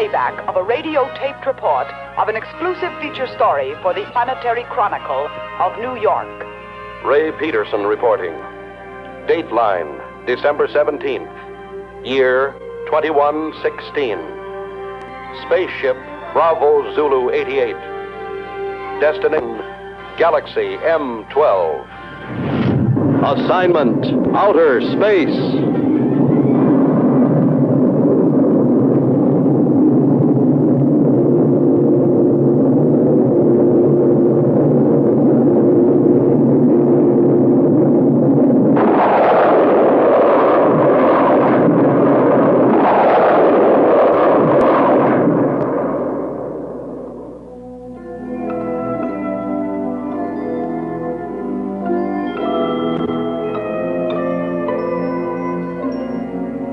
playback of a radio-taped report of an exclusive feature story for the Planetary Chronicle of New York. Ray Peterson reporting. Dateline, December 17th. Year 2116. Spaceship Bravo Zulu 88. Destination Galaxy M12. Assignment Outer Space.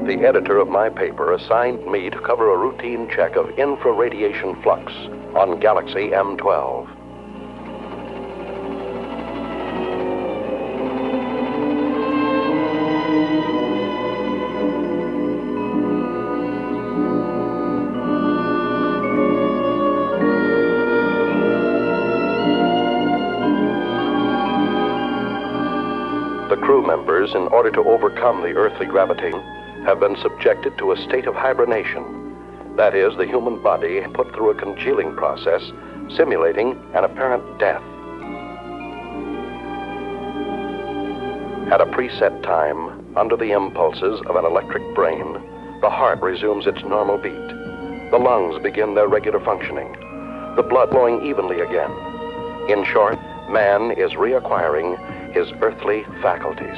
The editor of my paper assigned me to cover a routine check of infraradiation flux on Galaxy M12. The crew members, in order to overcome the earthly gravitation, have been subjected to a state of hibernation. That is, the human body put through a congealing process, simulating an apparent death. At a preset time, under the impulses of an electric brain, the heart resumes its normal beat. The lungs begin their regular functioning, the blood flowing evenly again. In short, man is reacquiring his earthly faculties.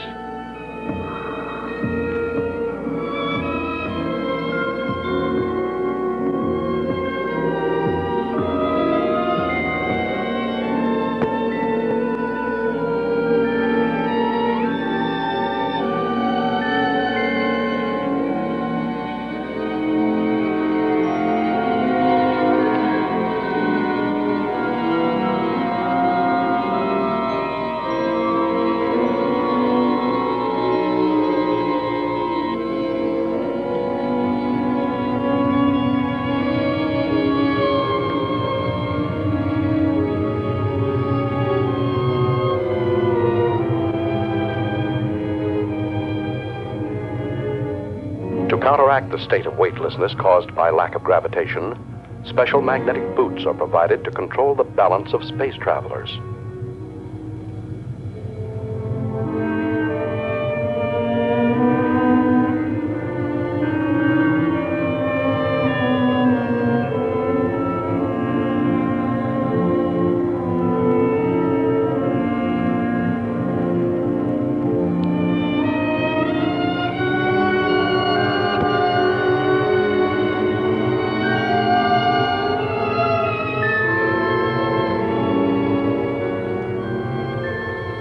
To counteract the state of weightlessness caused by lack of gravitation, special magnetic boots are provided to control the balance of space travelers.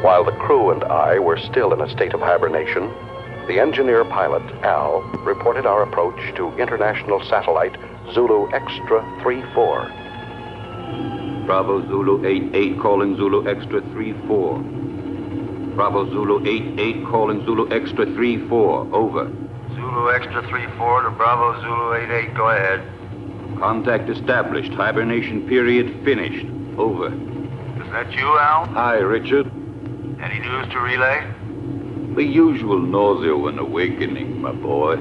While the crew and I were still in a state of hibernation, the engineer pilot, Al, reported our approach to international satellite Zulu Extra 34. Bravo Zulu 88 calling Zulu Extra 34. Bravo Zulu 88 calling Zulu Extra 34. Over. Zulu Extra 34 to Bravo Zulu 88. Go ahead. Contact established. Hibernation period finished. Over. Is that you, Al? Hi, Richard. Any news to relay? The usual nausea when awakening, my boy.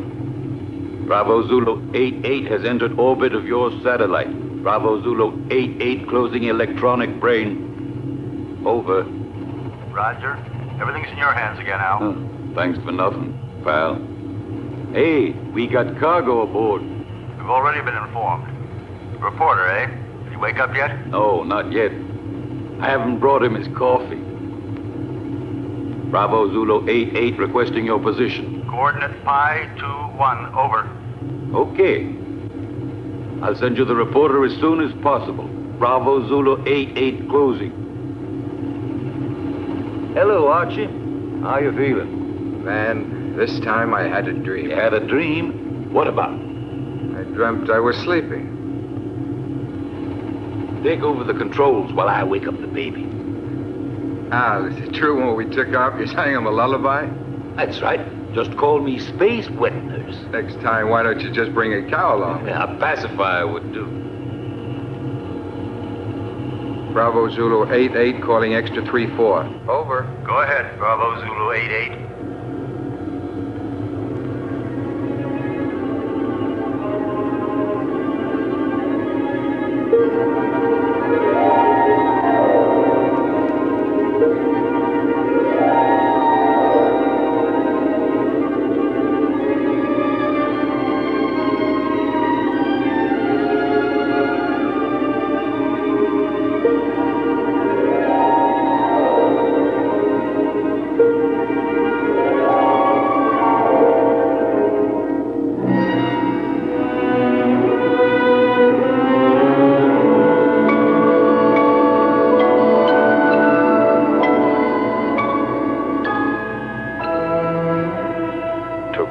Bravo Zulu 88 has entered orbit of your satellite. Bravo Zulu 88 closing electronic brain. Over. Roger. Everything's in your hands again, Al. Thanks for nothing, pal. Hey, we got cargo aboard. We've already been informed. Reporter, eh? Did he wake up yet? No, not yet. I haven't brought him his coffee. Bravo Zulu 88 requesting your position. Coordinate Pi 21. Over. Okay. I'll send you the reporter as soon as possible. Bravo Zulu 88 closing. Hello, Archie. How you feeling? Man, this time I had a dream. You had a dream? What about? I dreamt I was sleeping. Take over the controls while I wake up the baby. Al, is it true when we took off you sang him a lullaby? That's right. Just call me Space Wet Nurse. Next time, why don't you just bring a cow along? A pacifier would do. Bravo Zulu 88 calling extra 34. Over. Go ahead, Bravo Zulu 88.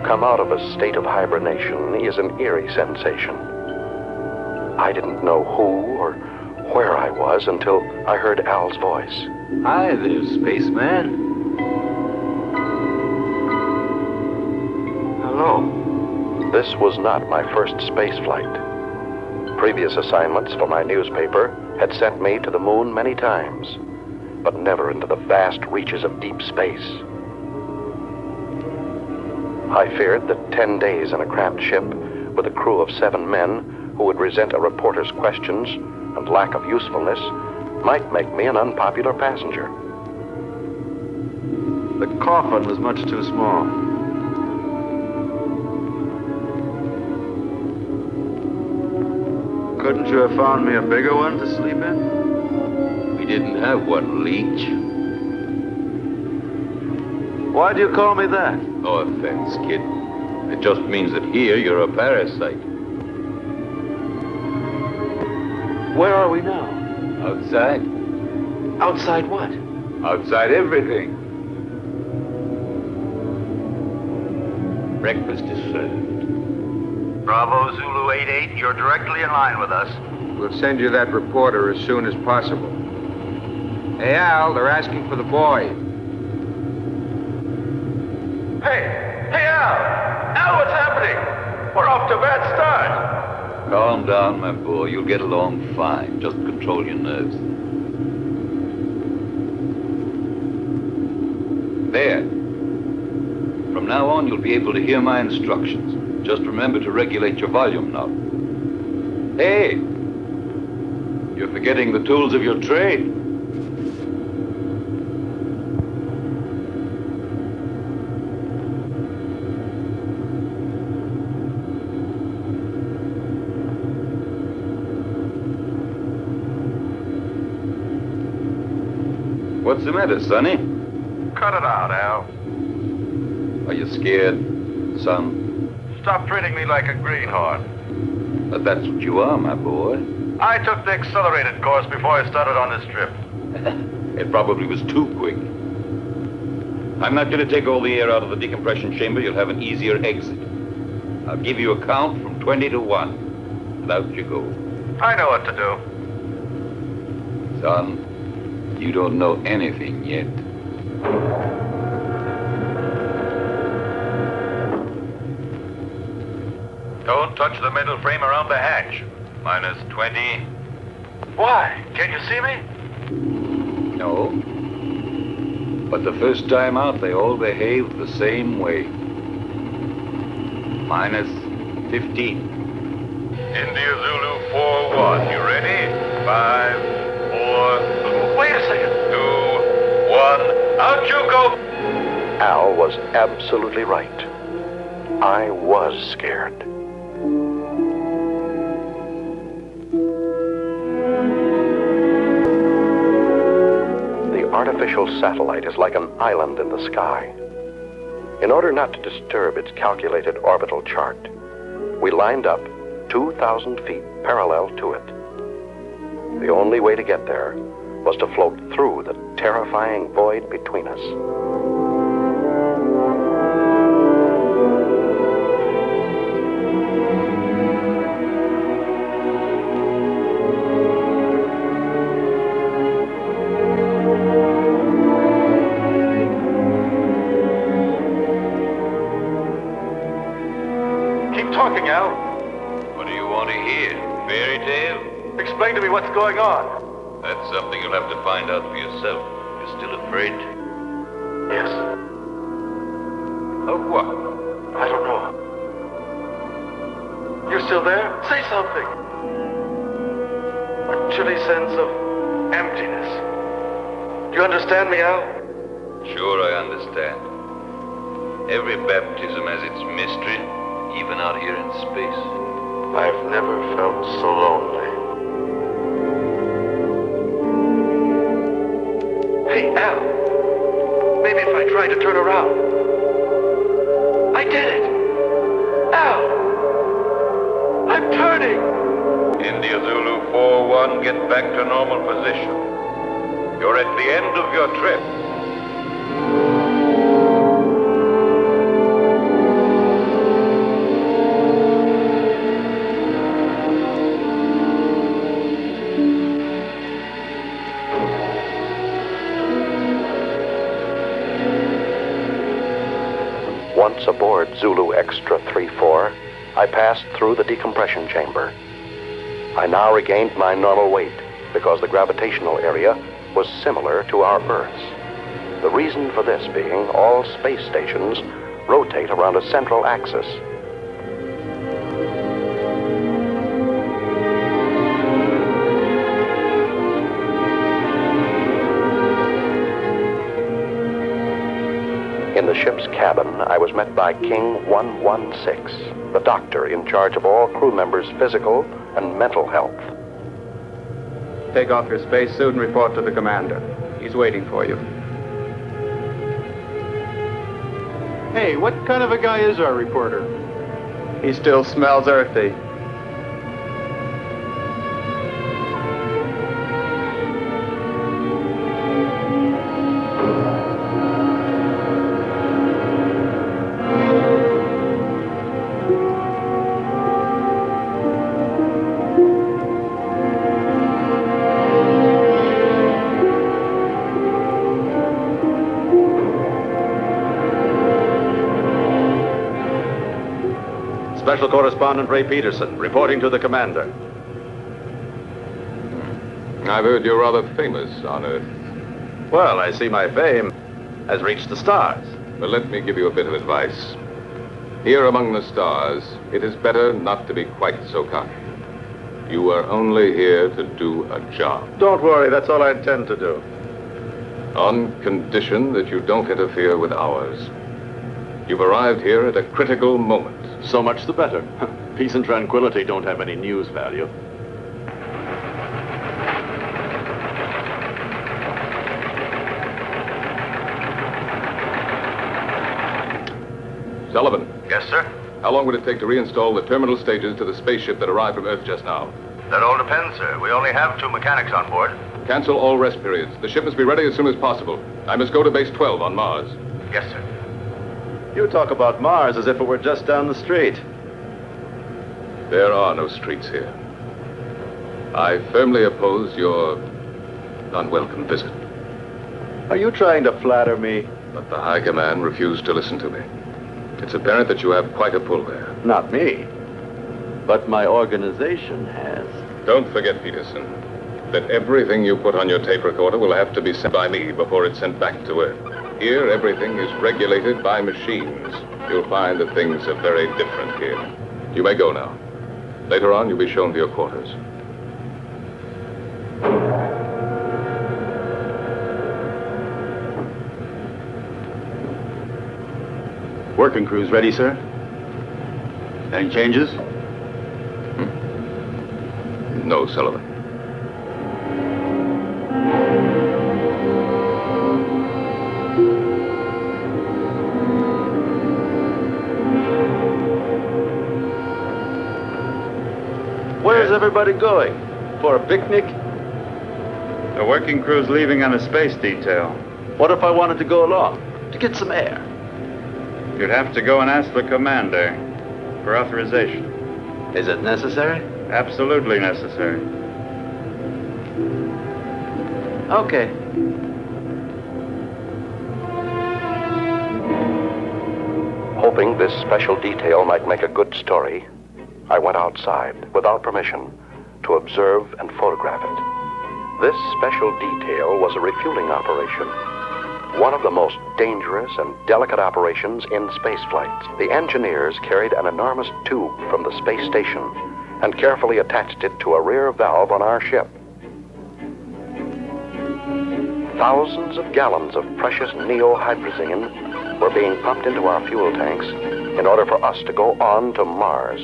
Come out of a state of hibernation is an eerie sensation. I didn't know who or where I was until I heard Al's voice. Hi there, spaceman. Hello. This was not my first space flight. Previous assignments for my newspaper had sent me to the moon many times, but never into the vast reaches of deep space. I feared that 10 days in a cramped ship with a crew of 7 men who would resent a reporter's questions and lack of usefulness might make me an unpopular passenger. The coffin was much too small. Couldn't you have found me a bigger one to sleep in? We didn't have one, Leech. Why do you call me that? No offense, kid. It just means that here you're a parasite. Where are we now? Outside. Outside what? Outside everything. Breakfast is served. Bravo Zulu 88, you're directly in line with us. We'll send you that reporter as soon as possible. Hey, Al, they're asking for the boy. Hey, Al! Al, what's happening? We're off to a bad start. Calm down, my boy. You'll get along fine. Just control your nerves. There. From now on, you'll be able to hear my instructions. Just remember to regulate your volume now. Hey! You're forgetting the tools of your trade. What's the matter, Sonny? Cut it out, Al. Are you scared, son? Stop treating me like a greenhorn. But that's what you are, my boy. I took the accelerated course before I started on this trip. It probably was too quick. I'm not going to take all the air out of the decompression chamber. You'll have an easier exit. I'll give you a count from 20 to 1. And out you go. I know what to do. Son, you don't know anything yet. Don't touch the metal frame around the hatch. Minus 20. Why? Can you see me? No. But the first time out, they all behaved the same way. Minus 15. India Zulu 4-1. You ready? 5, 4... Wait a second. 2, 1. Out you go! Al was absolutely right. I was scared. The artificial satellite is like an island in the sky. In order not to disturb its calculated orbital chart, we lined up 2,000 feet parallel to it. The only way to get there was to float through the terrifying void between us. Keep talking, Al. What do you want to hear? Fairy tale? Explain to me what's going on. That's something you'll have to find out for yourself. You're still afraid? Yes. Of what? I don't know. You're still there? Say something. A chilly sense of emptiness. Do you understand me, Al? Sure, I understand. Every baptism has its mystery, even out here in space. I've never felt so lonely. Hey, Al. Maybe if I tried to turn around. I did it! Al! I'm turning! India Zulu 4-1, get back to normal position. You're at the end of your trip. Once aboard Zulu Extra 3-4, I passed through the decompression chamber. I now regained my normal weight because the gravitational area was similar to our Earth's. The reason for this being all space stations rotate around a central axis. In the ship's cabin, I was met by King 116, the doctor in charge of all crew members' physical and mental health. Take off your spacesuit and report to the commander. He's waiting for you. Hey, what kind of a guy is our reporter? He still smells earthy. Special Correspondent Ray Peterson, reporting to the commander. I've heard you're rather famous on Earth. Well, I see my fame has reached the stars. But let me give you a bit of advice. Here among the stars, it is better not to be quite so cocky. You are only here to do a job. Don't worry, that's all I intend to do. On condition that you don't interfere with ours. You've arrived here at a critical moment. So much the better. Peace and tranquility don't have any news value. Sullivan. Yes, sir? How long would it take to reinstall the terminal stages to the spaceship that arrived from Earth just now? That all depends, sir. We only have 2 mechanics on board. Cancel all rest periods. The ship must be ready as soon as possible. I must go to base 12 on Mars. Yes, sir. You talk about Mars as if it were just down the street. There are no streets here. I firmly oppose your unwelcome visit. Are you trying to flatter me? But the High Command refused to listen to me. It's apparent that you have quite a pull there. Not me. But my organization has. Don't forget, Peterson, that everything you put on your tape recorder will have to be sent by me before it's sent back to Earth. Here, everything is regulated by machines. You'll find that things are very different here. You may go now. Later on, you'll be shown to your quarters. Working crew's ready, sir? Any changes? No, Sullivan. Where's everybody going? For a picnic? The working crew's leaving on a space detail. What if I wanted to go along? To get some air? You'd have to go and ask the commander for authorization. Is it necessary? Absolutely necessary. Okay. Hoping Hoping this special detail might make a good story, I went outside, without permission, to observe and photograph it. This special detail was a refueling operation, one of the most dangerous and delicate operations in spaceflight. The engineers carried an enormous tube from the space station and carefully attached it to a rear valve on our ship. Thousands of gallons of precious neohydrazine were being pumped into our fuel tanks in order for us to go on to Mars.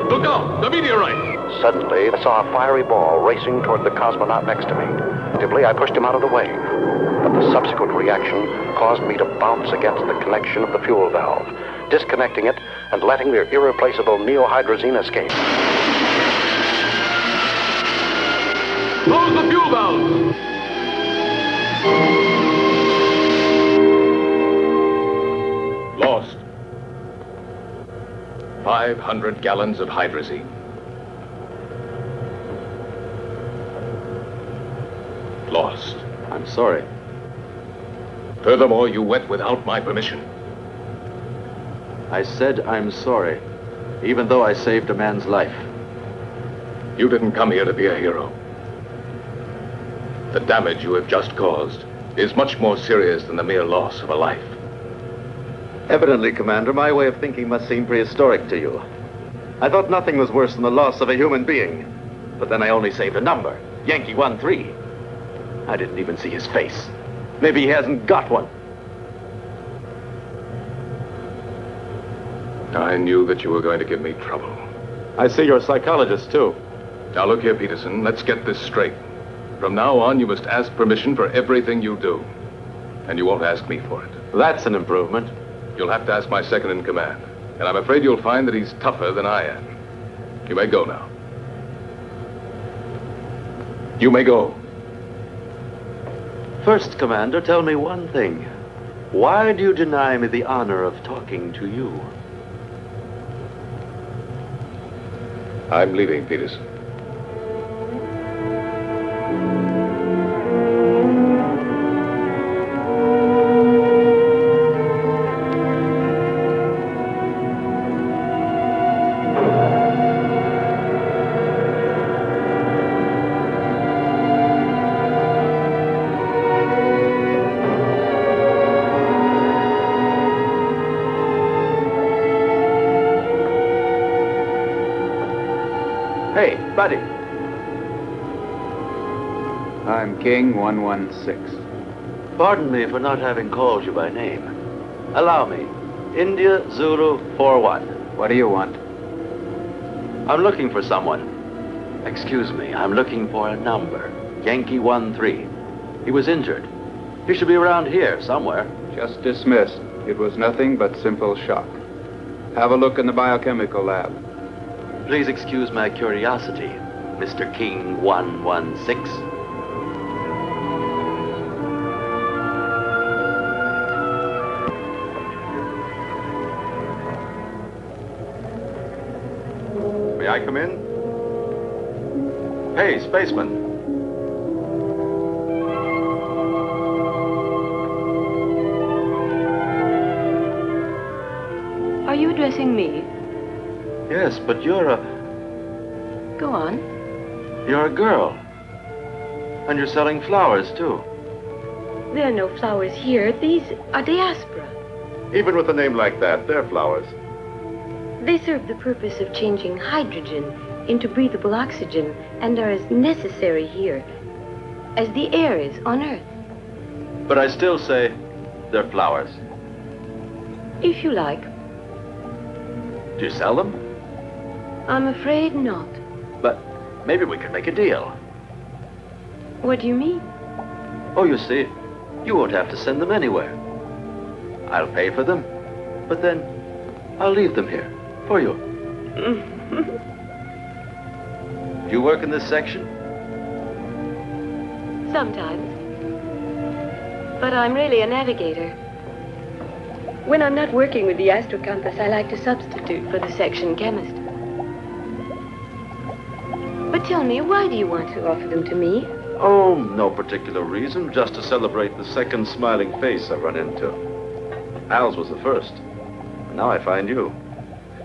Look out! The meteorite! Suddenly, I saw a fiery ball racing toward the cosmonaut next to me. Instinctively, I pushed him out of the way. But the subsequent reaction caused me to bounce against the connection of the fuel valve, disconnecting it and letting the irreplaceable neohydrazine escape. Close the fuel valves! Lost. 500 gallons of hydrazine. Lost. I'm sorry. Furthermore, you went without my permission. I said I'm sorry, even though I saved a man's life. You didn't come here to be a hero. The damage you have just caused is much more serious than the mere loss of a life. Evidently, Commander, my way of thinking must seem prehistoric to you. I thought nothing was worse than the loss of a human being. But then I only saved a number, Yankee 13. I didn't even see his face. Maybe he hasn't got one. I knew that you were going to give me trouble. I see you're a psychologist, too. Now look here, Peterson, let's get this straight. From now on, you must ask permission for everything you do. And you won't ask me for it. That's an improvement. You'll have to ask my second in command. And I'm afraid you'll find that he's tougher than I am. You may go now. You may go. First, Commander, tell me one thing. Why do you deny me the honor of talking to you? I'm leaving, Peterson. Hey, buddy. I'm King 116. Pardon me for not having called you by name. Allow me. India Zulu 41. What do you want? I'm looking for someone. Excuse me, I'm looking for a number. Yankee 13. He was injured. He should be around here somewhere. Just dismissed. It was nothing but simple shock. Have a look in the biochemical lab. Please excuse my curiosity, Mr. King 116. May I come in? Hey, spaceman. Are you addressing me? Yes, but you're a... Go on. You're a girl. And you're selling flowers, too. There are no flowers here. These are diaspora. Even with a name like that, they're flowers. They serve the purpose of changing hydrogen into breathable oxygen and are as necessary here as the air is on Earth. But I still say they're flowers. If you like. Do you sell them? I'm afraid not. But maybe we could make a deal. What do you mean? Oh, you see, you won't have to send them anywhere. I'll pay for them, but then I'll leave them here for you. Do you work in this section? Sometimes. But I'm really a navigator. When I'm not working with the astrocompass, I like to substitute for the section chemist. But tell me, why do you want to offer them to me? Oh, no particular reason, just to celebrate the second smiling face I run into. Al's was the first. Now I find you.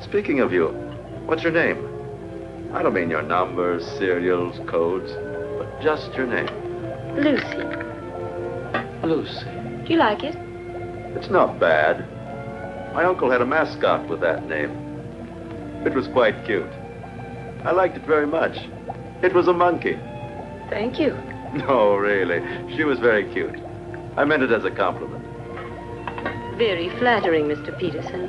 Speaking of you, what's your name? I don't mean your numbers, serials, codes, but just your name. Lucy. Lucy. Do you like it? It's not bad. My uncle had a mascot with that name. It was quite cute. I liked it very much. It was a monkey. Thank you. No, really. She was very cute. I meant it as a compliment. Very flattering, Mr. Peterson.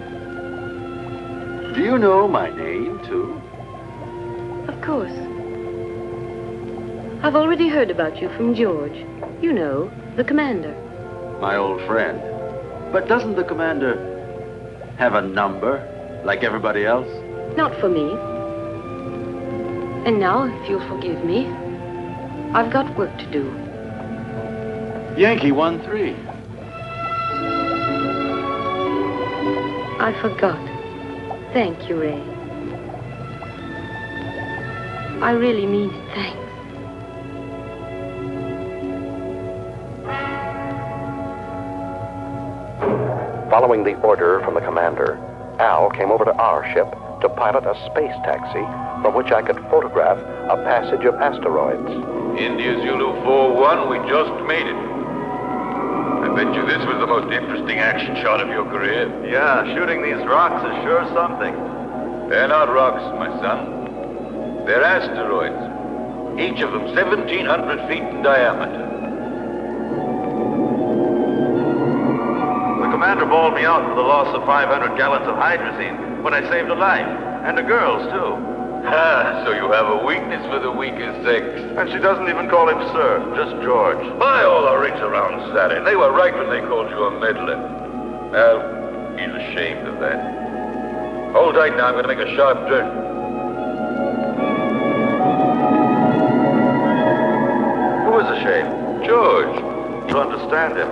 Do you know my name, too? Of course. I've already heard about you from George. You know, the commander. My old friend. But doesn't the commander have a number, like everybody else? Not for me. And now, if you'll forgive me, I've got work to do. Yankee 1-3. I forgot. Thank you, Ray. I really mean it. Thanks. Following the order from the commander, Al came over to our ship to pilot a space taxi from which I could photograph a passage of asteroids. India Zulu 4-1, we just made it. I bet you this was the most interesting action shot of your career. Yeah, shooting these rocks is sure something. They're not rocks, my son. They're asteroids. Each of them 1,700 feet in diameter. The commander bawled me out for the loss of 500 gallons of hydrazine when I saved a life. And a girl's, too. Ah, so you have a weakness for the weaker sex. And she doesn't even call him sir, just George. My, all the rigs around Saturn. They were right when they called you a meddler. Well, he's ashamed of that. Hold tight now, I'm going to make a sharp turn. Who is ashamed? George. To understand him.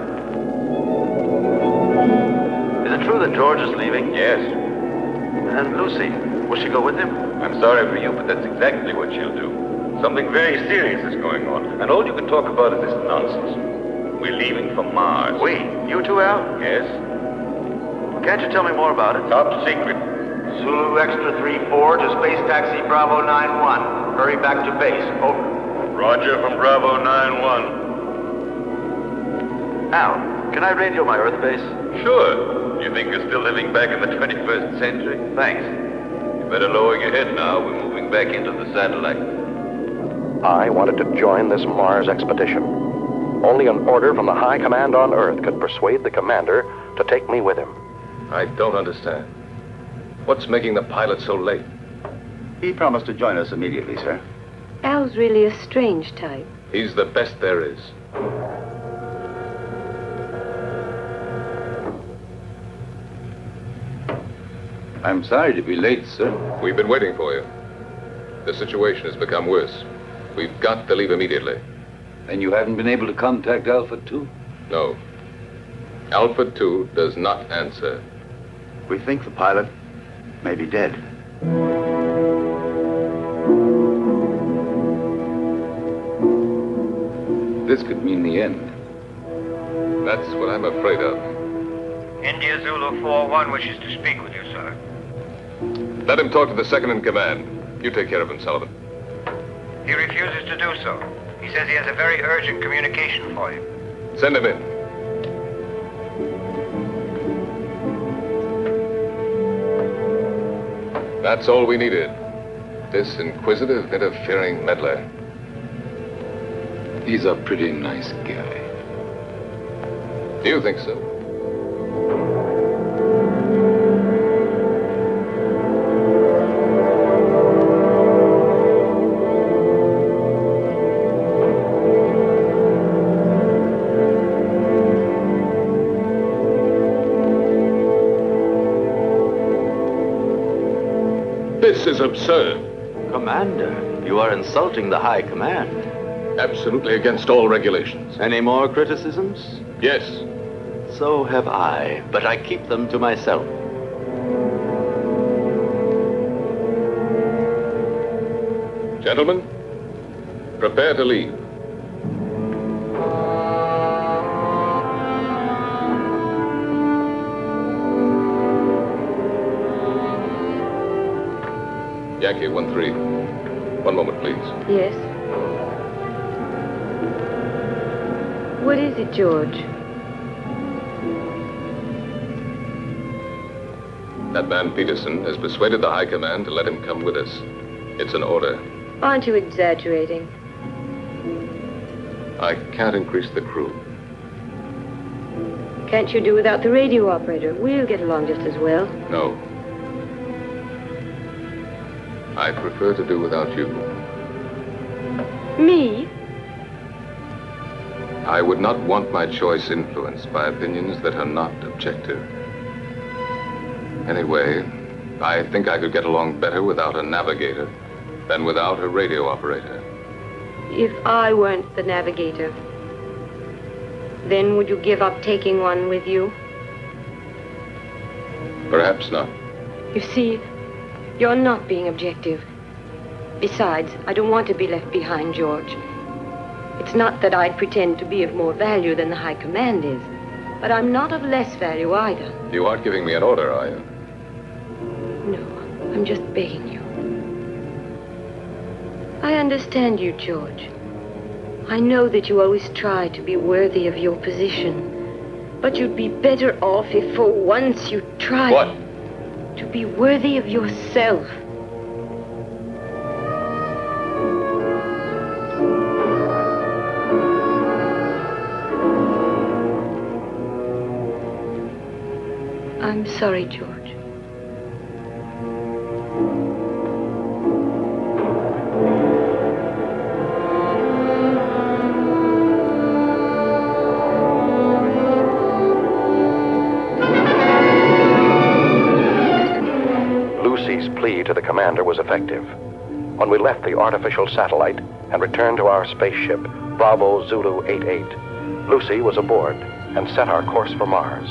Is it true that George is leaving? Yes. And Lucy, will she go with him? I'm sorry for you, but that's exactly what she'll do. Something very serious is going on, and all you can talk about is this nonsense. We're leaving for Mars. We? You two, Al? Yes. Can't you tell me more about it? Top secret. Zulu Extra 3-4 to Space Taxi Bravo 9-1. Hurry back to base. Over. Roger from Bravo 9-1. Al, can I radio my Earth base? Sure. You think you're still living back in the 21st century? Thanks. You better lower your head now. We're moving back into the satellite. I wanted to join this Mars expedition. Only an order from the high command on Earth could persuade the commander to take me with him. I don't understand. What's making the pilot so late? He promised to join us immediately, sir. Al's really a strange type. He's the best there is. I'm sorry to be late, sir. We've been waiting for you. The situation has become worse. We've got to leave immediately. And you haven't been able to contact Alpha 2? No. Alpha 2 does not answer. We think the pilot may be dead. This could mean the end. That's what I'm afraid of. India Zulu 4-1 wishes to speak with you, sir. Let him talk to the second in command. You take care of him, Sullivan. He refuses to do so. He says he has a very urgent communication for you. Send him in. That's all we needed. This inquisitive, interfering meddler. He's a pretty nice guy. Do you think so? This is absurd. Commander, you are insulting the high command. Absolutely against all regulations. Any more criticisms? Yes. So have I, but I keep them to myself. Gentlemen, prepare to leave. Yankee 1-3. One moment, please. Yes? What is it, George? That man Peterson has persuaded the High Command to let him come with us. It's an order. Aren't you exaggerating? I can't increase the crew. Can't you do without the radio operator? We'll get along just as well. No. I prefer to do without you. Me? I would not want my choice influenced by opinions that are not objective. Anyway, I think I could get along better without a navigator than without a radio operator. If I weren't the navigator, then would you give up taking one with you? Perhaps not. You see, you're not being objective. Besides, I don't want to be left behind, George. It's not that I'd pretend to be of more value than the High Command is, but I'm not of less value either. You aren't giving me an order, are you? No, I'm just begging you. I understand you, George. I know that you always try to be worthy of your position, but you'd be better off if for once you tried... What? To be worthy of yourself. I'm sorry, George. Lucy's plea to the commander was effective. When we left the artificial satellite and returned to our spaceship, Bravo Zulu 88, Lucy was aboard and set our course for Mars.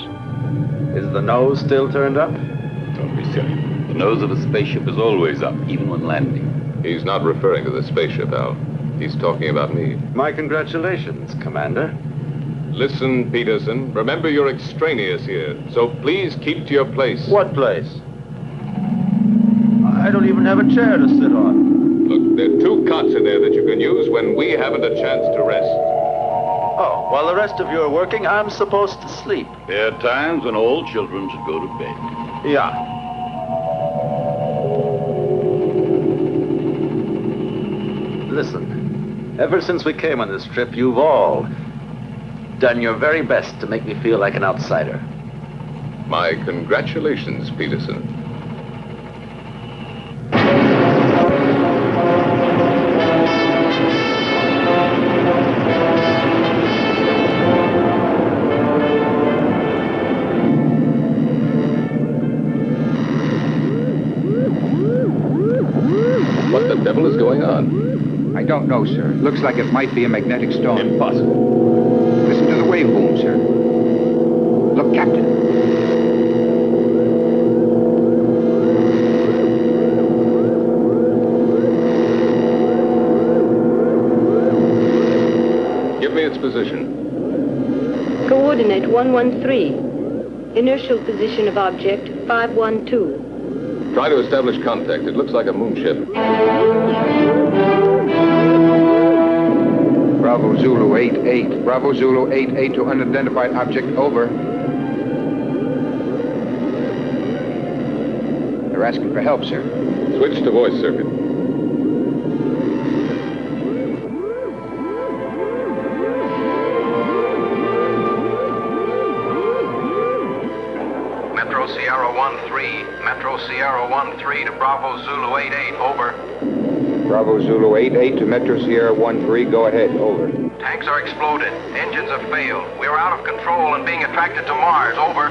Is the nose still turned up? Don't be silly. The nose of a spaceship is always up, even when landing. He's not referring to the spaceship, Al. He's talking about me. My congratulations, Commander. Listen, Peterson. Remember you're extraneous here, so please keep to your place. What place? I don't even have a chair to sit on. Look, there are 2 cots in there that you can use when we haven't a chance to rest. Oh, while the rest of you are working, I'm supposed to sleep. There are times when all children should go to bed. Yeah. Listen, ever since we came on this trip, you've all done your very best to make me feel like an outsider. My congratulations, Peterson. What the devil is going on? I don't know, sir. Looks like it might be a magnetic storm. Impossible. Listen to the wave boom, sir. Look, Captain. Give me its position. Coordinate 113. Inertial position of object 512. Try to establish contact. It looks like a moonship. Bravo Zulu 88. Bravo Zulu 88 to unidentified object, over. They're asking for help, sir. Switch to voice circuit. Metro Sierra 1-3. Metro Sierra 1-3 to Bravo Zulu 88, over. Bravo Zulu 88 to Metro Sierra 13, go ahead, over. Tanks are exploded. Engines have failed. We are out of control and being attracted to Mars, over.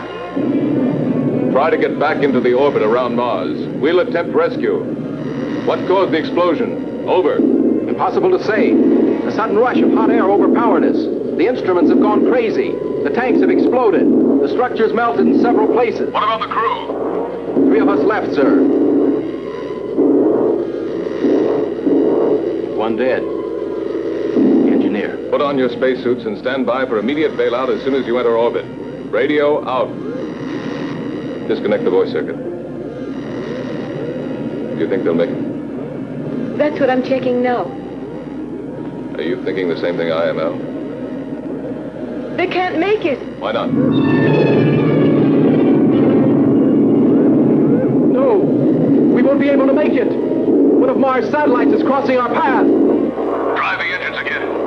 Try to get back into the orbit around Mars. We'll attempt rescue. What caused the explosion? Over. Impossible to say. A sudden rush of hot air overpowered us. The instruments have gone crazy. The tanks have exploded. The structure's melted in several places. What about the crew? 3 of us left, sir. 1 dead. The engineer. Put on your spacesuits and stand by for immediate bailout as soon as you enter orbit. Radio out. Disconnect the voice circuit. Do you think they'll make it? That's what I'm checking now. Are you thinking the same thing I am, Al? They can't make it. Why not? No, we won't be able to make it. One of Mars' satellites is crossing our path. Try the engines again.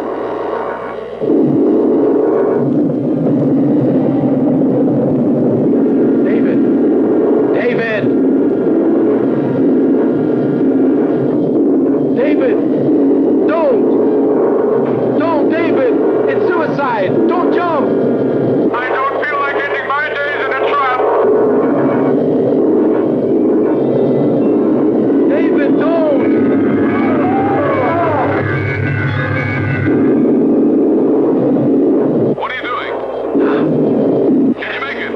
David! Don't, David! It's suicide! Don't jump! I don't feel like ending my days in a trap. David, don't! What are you doing? Can you make it?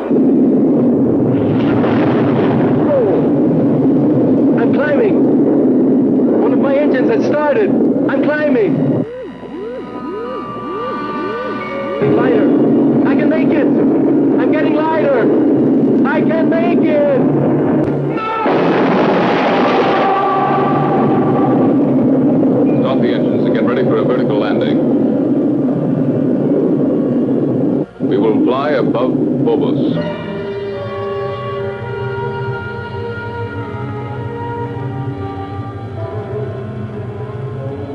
Oh! I'm climbing! One of my engines has started! I'm climbing! Lighter! I can make it! I'm getting lighter! I can make it! Stop the engines and get ready for a vertical landing. We will fly above Phobos.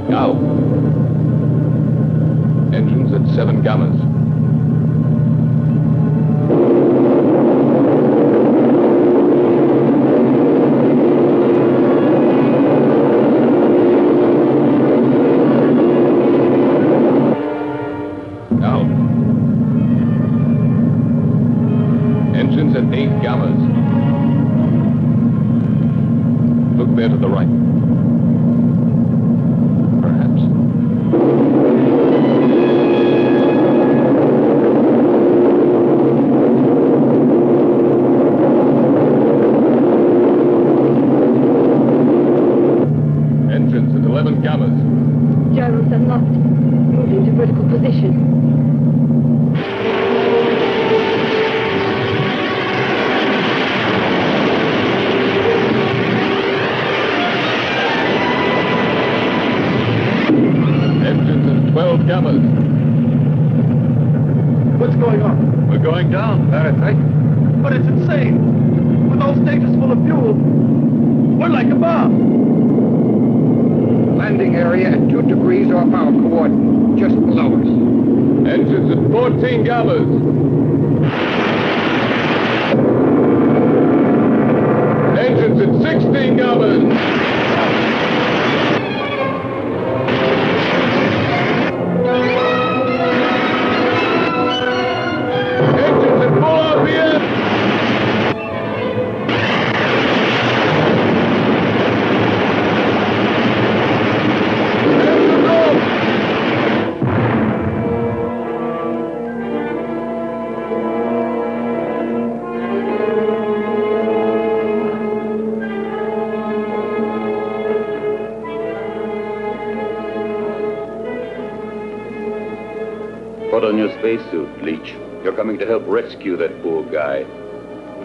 Now. Engines at 7 gammas. Now. Engines at 8 gammas. Look there to the right. Perhaps. Engines at 11 gammas. Gyros unlocked. Moving to vertical position. Engines at 12 gammas. What's going on? We're going down, Fahrenheit. But it's insane. With those stages full of fuel, we're like a bomb. Landing area at 2 degrees off our coordinate, just below us. Engines at 14 gammas. Engines at 16 gammas. Engines at full RPM. Engines off. Put on your spacesuit, Leech. You're coming to help rescue that poor guy.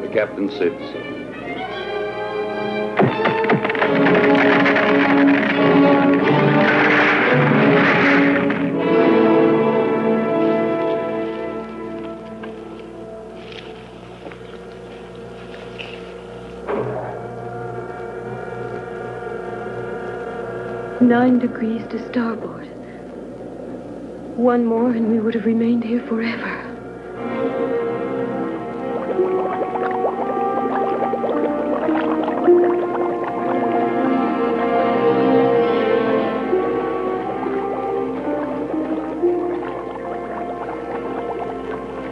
The captain said so. Nine degrees to starboard. One more and we would have remained here forever.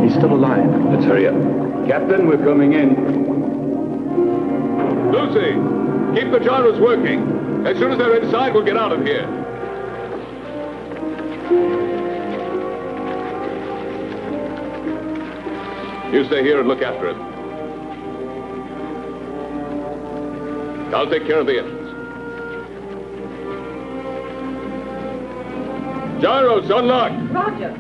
He's still alive. Let's hurry up. Captain, we're coming in. Lucy, keep the gyros working. As soon as they're inside, we'll get out of here. You stay here and look after him. I'll take care of the engines. Gyros, unlock! Roger.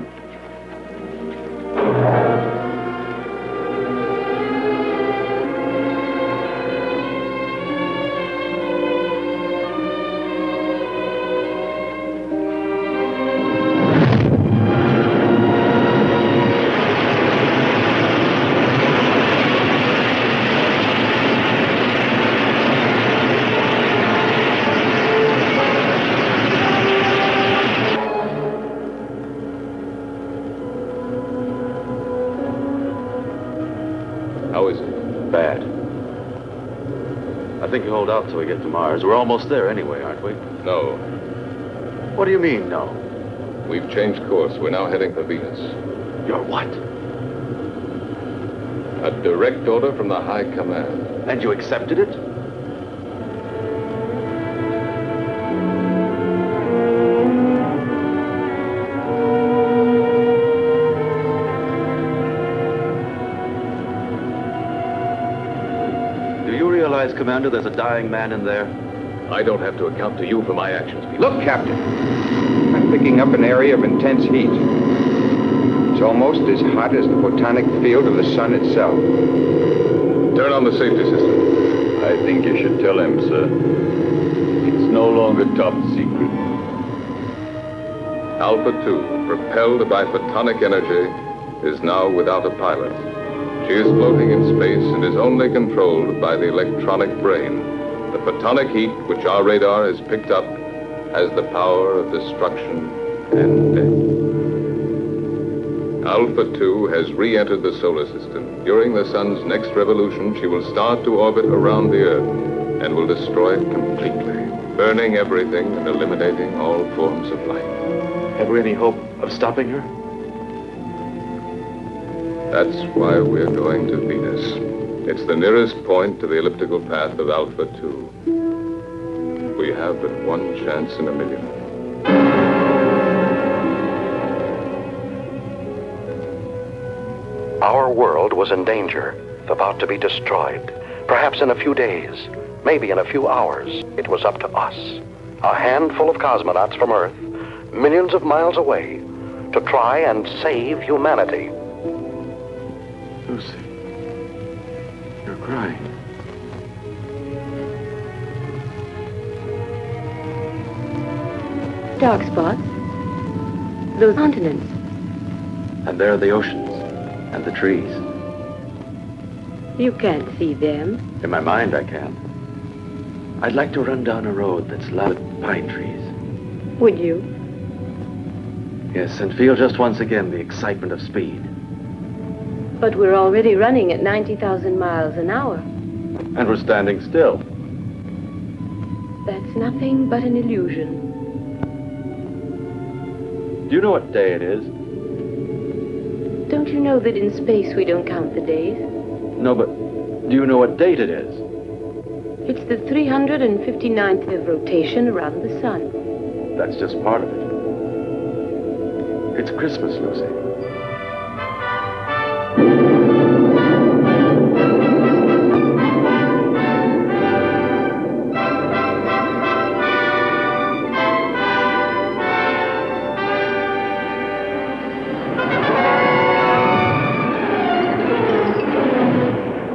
think you hold out till we get to Mars. We're almost there anyway, aren't we? No. What do you mean, no? We've changed course. We're now heading for Venus. You're what? A direct order from the High Command. And you accepted it? Do you realize, Commander, there's a dying man in there? I don't have to account to you for my actions, Peter. Look, Captain. I'm picking up an area of intense heat. It's almost as hot as the photonic field of the sun itself. Turn on the safety system. I think you should tell him, sir. It's no longer top secret. Alpha 2, propelled by photonic energy, is now without a pilot. She is floating in space and is only controlled by the electronic brain. The photonic heat, which our radar has picked up, has the power of destruction and death. Alpha 2 has re-entered the solar system. During the sun's next revolution, she will start to orbit around the Earth and will destroy it completely, burning everything and eliminating all forms of life. Have we any hope of stopping her? That's why we're going to Venus. It's the nearest point to the elliptical path of Alpha 2. We have but one chance in a million. Our world was in danger, about to be destroyed. Perhaps in a few days, maybe in a few hours, it was up to us, a handful of cosmonauts from Earth, millions of miles away, to try and save humanity. Lucy, you're crying. Dark spots. Those continents. And there are the oceans and the trees. You can't see them. In my mind, I can. I'd like to run down a road that's lined with pine trees. Would you? Yes, and feel just once again the excitement of speed. But we're already running at 90,000 miles an hour. And we're standing still. That's nothing but an illusion. Do you know what day it is? Don't you know that in space we don't count the days? No, but do you know what date it is? It's the 359th of rotation around the sun. That's just part of it. It's Christmas, Lucy.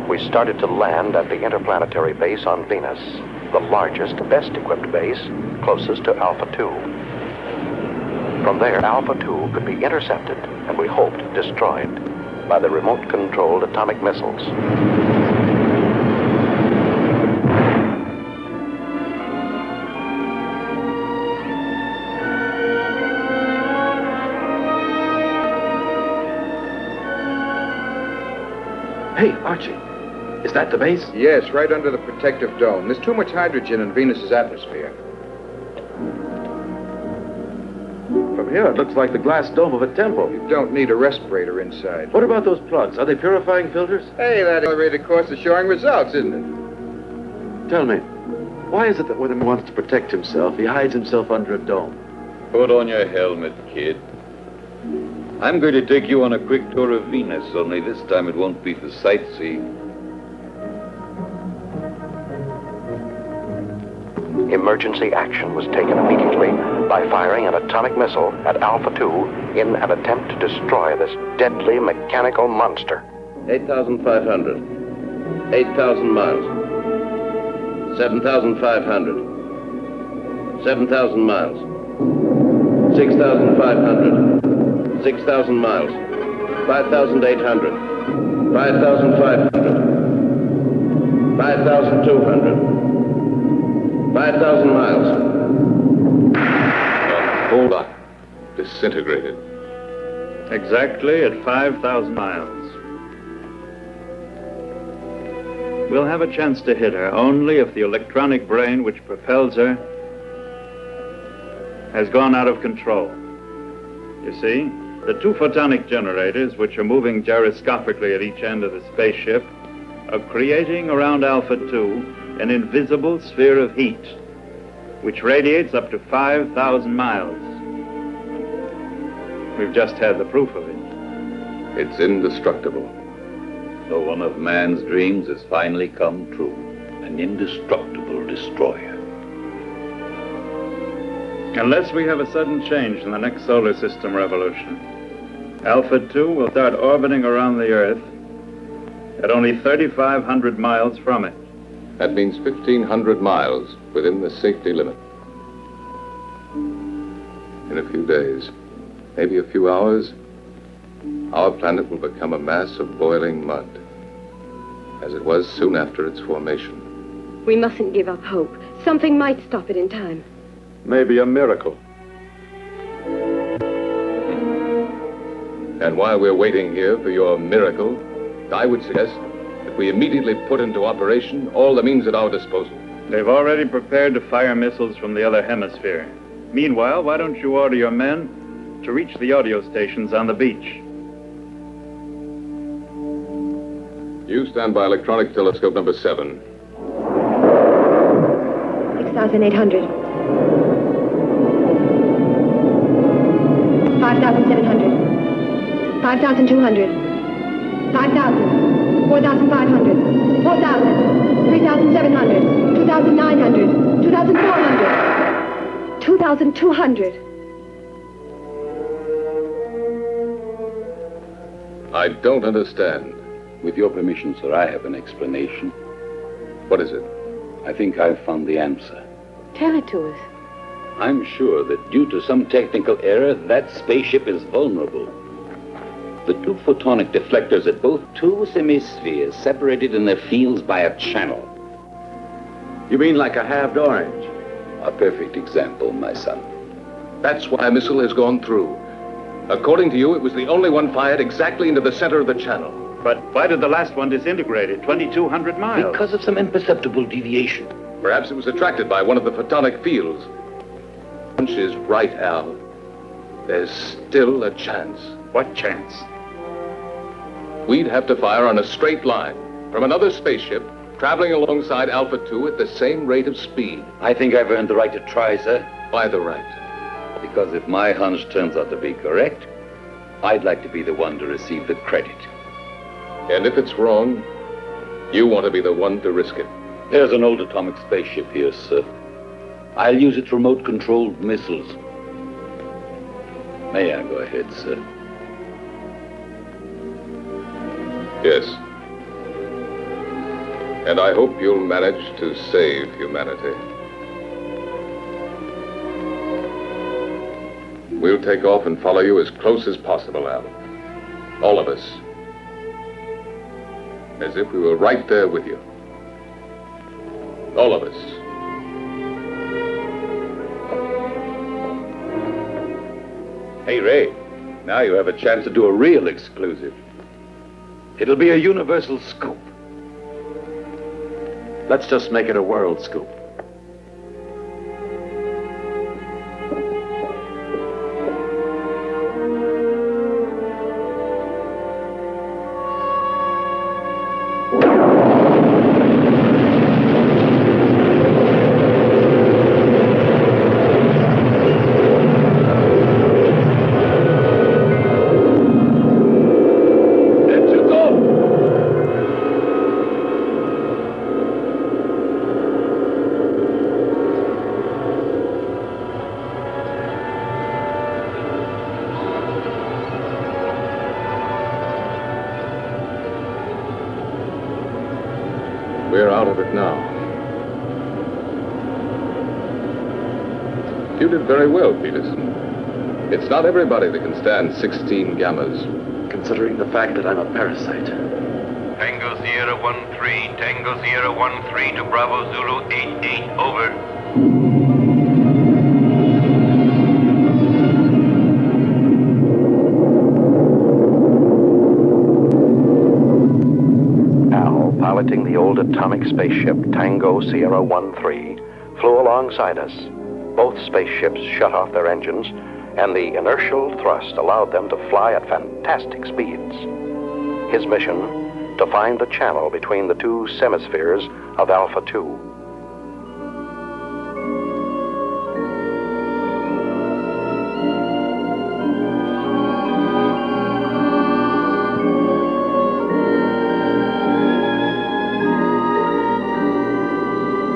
We started to land at the interplanetary base on Venus, the largest, best-equipped base, closest to Alpha 2. From there, Alpha 2 could be intercepted, and we hoped destroyed, by the remote-controlled atomic missiles. Hey, Archie, is that the base? Yes, right under the protective dome. There's too much hydrogen in Venus's atmosphere. From here, it looks like the glass dome of a temple. You don't need a respirator inside. What about those plugs? Are they purifying filters? Hey, that elevated course is showing results, isn't it? Tell me, why is it that when a man wants to protect himself, he hides himself under a dome? Put on your helmet, kid. I'm going to take you on a quick tour of Venus, only this time it won't be for sightseeing. Emergency action was taken immediately by firing an atomic missile at Alpha 2 in an attempt to destroy this deadly mechanical monster. 8,500. 8,000 miles. 7,500. 7,000 miles. 6,500. 6,000 miles. 5,800. 5,500. 5,200. 5,000 miles. A whole lot disintegrated. Exactly at 5,000 miles. We'll have a chance to hit her only if the electronic brain which propels her has gone out of control. You see, the two photonic generators, which are moving gyroscopically at each end of the spaceship, are creating around Alpha 2 an invisible sphere of heat, which radiates up to 5,000 miles. We've just had the proof of it. It's indestructible. So one of man's dreams has finally come true. An indestructible destroyer. Unless we have a sudden change in the next solar system revolution, Alpha 2 will start orbiting around the Earth at only 3,500 miles from it. That means 1,500 miles within the safety limit. In a few days, maybe a few hours, our planet will become a mass of boiling mud, as it was soon after its formation. We mustn't give up hope. Something might stop it in time. Maybe a miracle. And while we're waiting here for your miracle, I would suggest that we immediately put into operation all the means at our disposal. They've already prepared to fire missiles from the other hemisphere. Meanwhile, why don't you order your men to reach the audio stations on the beach? You stand by electronic telescope number 7. 6,800. 5,700. 5,200. 5,000. 4,500. 4,000. 3,700. 2,900. 2,400. 2,200. I don't understand. With your permission, sir, I have an explanation. What is it? I think I've found the answer. Tell it to us. I'm sure that due to some technical error, that spaceship is vulnerable. The two photonic deflectors at both two semispheres separated in their fields by a channel. You mean like a halved orange? A perfect example, my son. That's why a missile has gone through. According to you, it was the only one fired exactly into the center of the channel. But why did the last one disintegrate at 2,200 miles? Because of some imperceptible deviation. Perhaps it was attracted by one of the photonic fields. Hunch is right, Al. There's still a chance. What chance? We'd have to fire on a straight line from another spaceship traveling alongside Alpha 2 at the same rate of speed. I think I've earned the right to try, sir. Why the right? Because if my hunch turns out to be correct, I'd like to be the one to receive the credit. And if it's wrong, you want to be the one to risk it. There's an old atomic spaceship here, sir. I'll use its remote-controlled missiles. May I go ahead, sir? Yes. And I hope you'll manage to save humanity. We'll take off and follow you as close as possible, Al. All of us. As if we were right there with you. All of us. Hey, Ray, now you have a chance to do a real exclusive. It'll be a universal scoop. Let's just make it a world scoop. We're out of it now. You did very well, Peterson. It's not everybody that can stand 16 gammas. Considering the fact that I'm a parasite. Tango Sierra 1-3, Tango Sierra 1-3 to Bravo Zulu 8-8, over. piloting the old atomic spaceship Tango Sierra 1-3, flew alongside us. Both spaceships shut off their engines, and the inertial thrust allowed them to fly at fantastic speeds. His mission, to find the channel between the two semispheres of Alpha 2.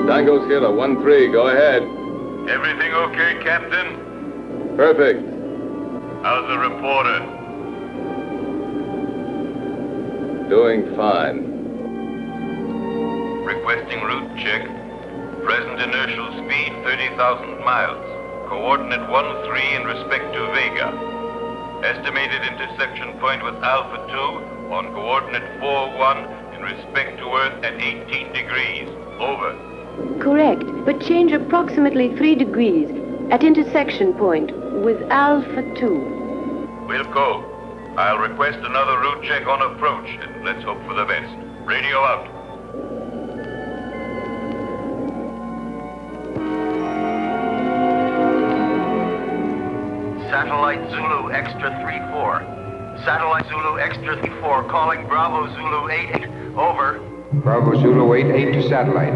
Tango Sierra 1-3, go ahead. Everything okay, Captain? Perfect. How's the reporter? Doing fine. Requesting route check. Present inertial speed 30,000 miles. Coordinate 1-3 in respect to Vega. Estimated intersection point with Alpha 2 on coordinate 4-1 in respect to Earth at 18 degrees. Over. Correct, but change approximately 3 degrees at intersection point with Alpha 2. We'll go. I'll request another route check on approach, and let's hope for the best. Radio out. Satellite Zulu Extra 3-4. Satellite Zulu Extra 3-4 calling Bravo Zulu 88. Over. Bravo Zulu 88 to satellite.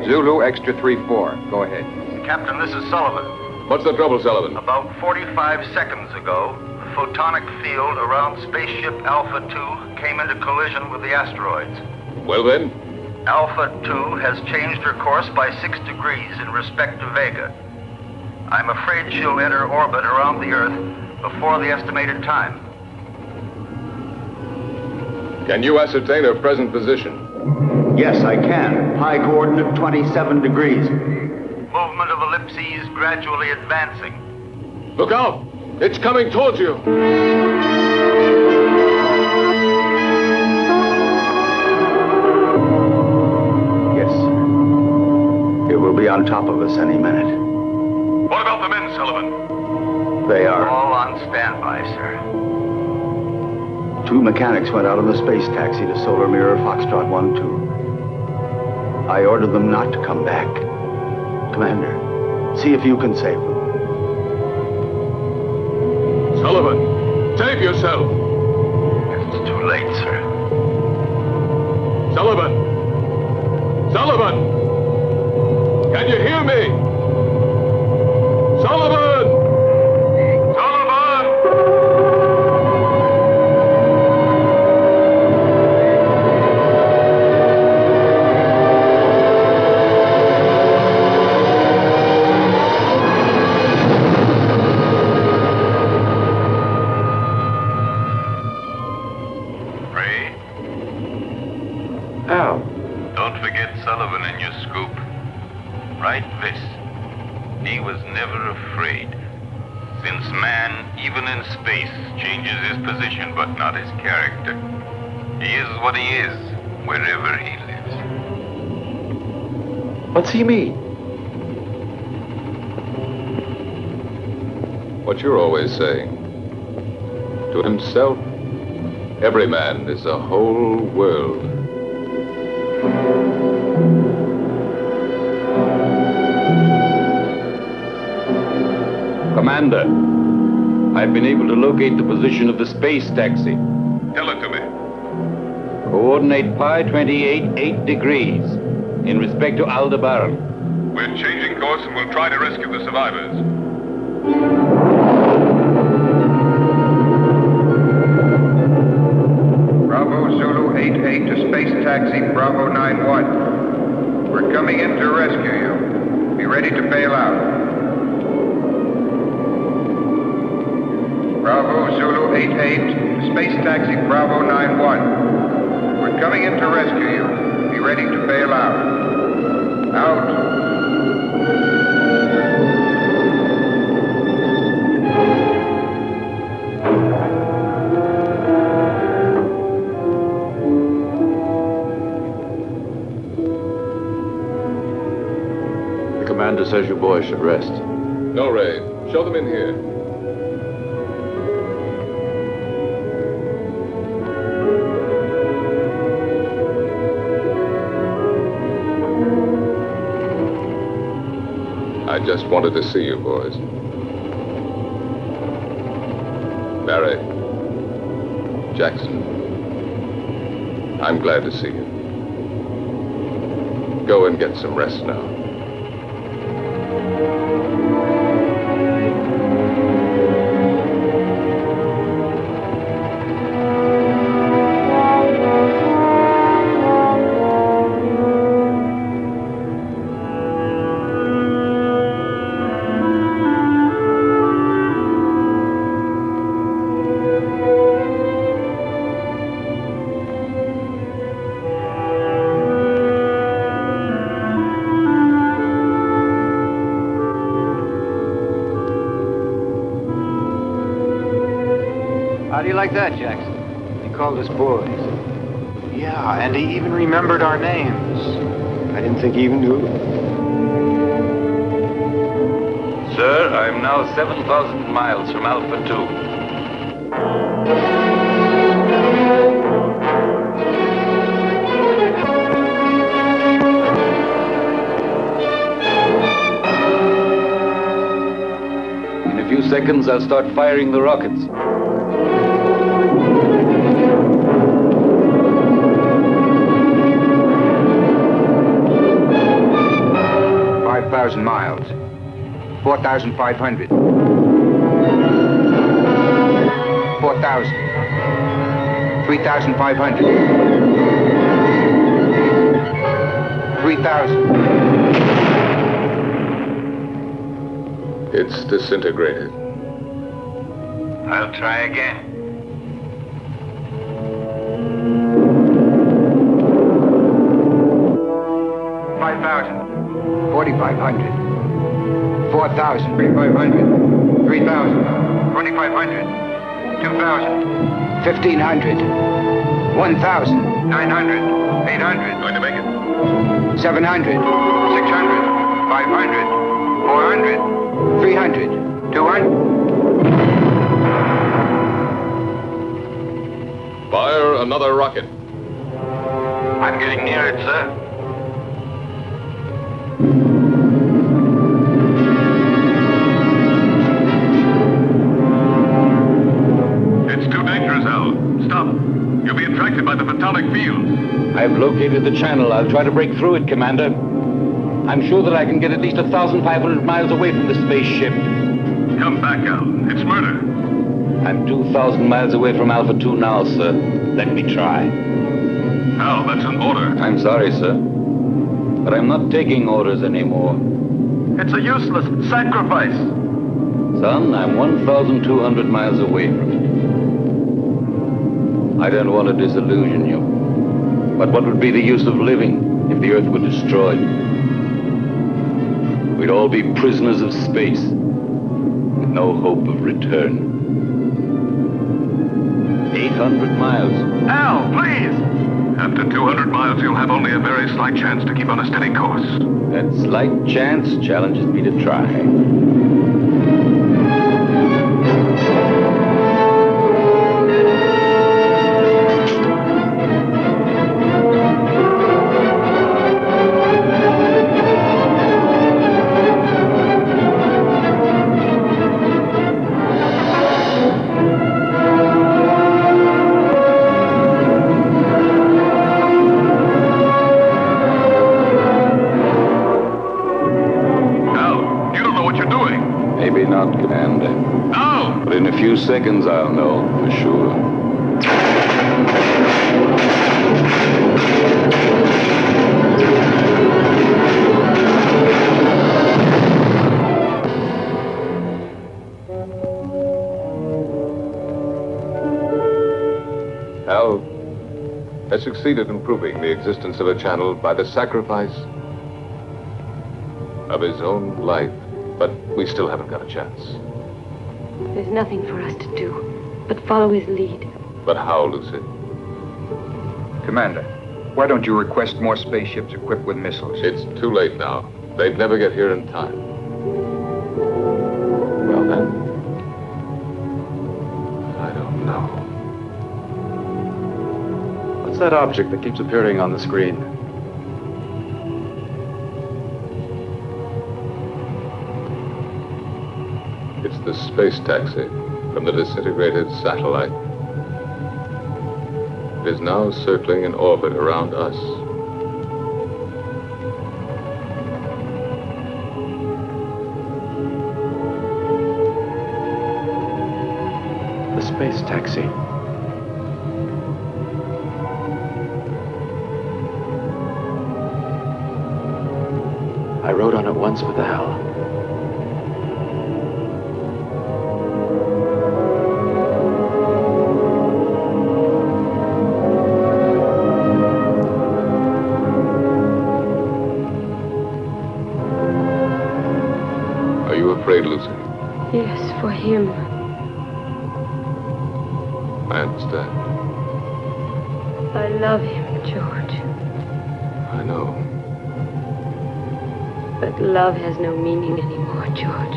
Zulu Extra 3-4. Go ahead. Captain, this is Sullivan. What's the trouble, Sullivan? About 45 seconds ago, the photonic field around spaceship Alpha 2 came into collision with the asteroids. Well then? Alpha 2 has changed her course by 6 degrees in respect to Vega. I'm afraid she'll enter orbit around the Earth before the estimated time. Can you ascertain her present position? Yes, I can. High coordinate 27 degrees. Movement of ellipses gradually advancing. Look out! It's coming towards you! Yes. It will be on top of us any minute. What about the men, Sullivan? They are all on standby, sir. 2 mechanics went out on the space taxi to Solar Mirror Foxtrot 1-2. I ordered them not to come back. Commander, see if you can save them. Sullivan, save yourself! It's too late, sir. Sullivan! Sullivan! Can you hear me? Sullivan! Sullivan! Al. Don't forget Sullivan in your scoop. Write this. He was never afraid. Since man, even in space, changes his position but not his character. He is what he is, wherever he lives. What's he mean? What you're always saying. To himself, every man is a whole world. Commander, I've been able to locate the position of the space taxi. Tell it to me. Coordinate pi 28 8 degrees in respect to Aldebaran. We're changing course and we'll try to rescue the survivors. Bravo Zulu 88 to space taxi Bravo 91. We're coming in to rescue you. Be ready to bail out. Bravo Zulu 88, space taxi Bravo 91. We're coming in to rescue you. Be ready to bail out. Out. The commander says you boys should rest. No, Ray. Show them in here. I just wanted to see you, boys. Barry, Jackson, I'm glad to see you. Go and get some rest now. How do you like that, Jackson? He called us boys. Yeah, and he even remembered our names. I didn't think he even knew. Sir, I'm now 7,000 miles from Alpha 2. In a few seconds, I'll start firing the rockets. 5,000 miles. 4,500. 4,000. 3,500. 3,000. It's disintegrated. I'll try again. 5,000. 4,500. 4,000. 3,500. 3,000. 2,500. 2,000. 1,500. 1,000. 900. 800. Going to make it. 700. 600. 500. 400. 300. 200. Fire another rocket. I'm getting near it, sir. It's too dangerous, Al. Stop. You'll be attracted by the photonic field. I've located the channel. I'll try to break through it, Commander. I'm sure that I can get at least 1,500 miles away from the spaceship. Come back, Al. It's murder. I'm 2,000 miles away from Alpha 2 now, sir. Let me try. Al, that's an order. I'm sorry, sir. But I'm not taking orders anymore. It's a useless sacrifice. Son, I'm 1,200 miles away from you. I don't want to disillusion you. But what would be the use of living if the Earth were destroyed? We'd all be prisoners of space, with no hope of return. 800 miles. Al, please! After 200 miles, you'll have only a very slight chance to keep on a steady course. That slight chance challenges me to try. In a few seconds, I'll know for sure. Al has succeeded in proving the existence of a channel by the sacrifice of his own life, but we still haven't got a chance. There's nothing for us to do but follow his lead. But how, Lucy? Commander, why don't you request more spaceships equipped with missiles? It's too late now. They'd never get here in time. Well, then, I don't know. What's that object that keeps appearing on the screen? the space taxi from the disintegrated satellite. It is now circling in orbit around us. The space taxi. I rode on it once with Al. Are you afraid, Lucy? Yes, for him. I understand. I love him, George. I know. But love has no meaning anymore, George.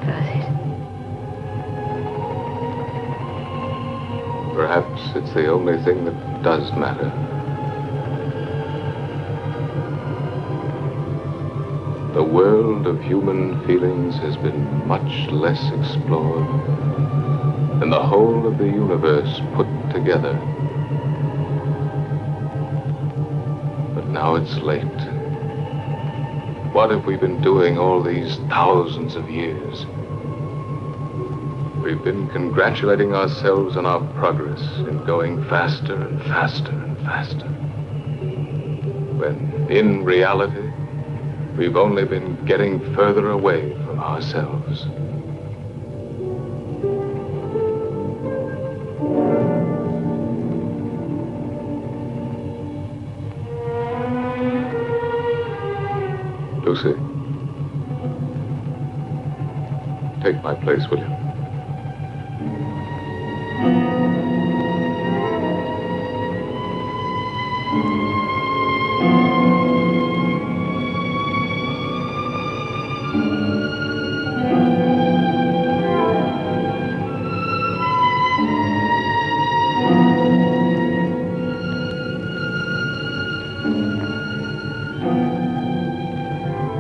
Does it? Perhaps it's the only thing that does matter. The world of human feelings has been much less explored than the whole of the universe put together. But now it's late. What have we been doing all these thousands of years? We've been congratulating ourselves on our progress in going faster and faster and faster. When, in reality, we've only been getting further away from ourselves. Lucy, take my place, will you?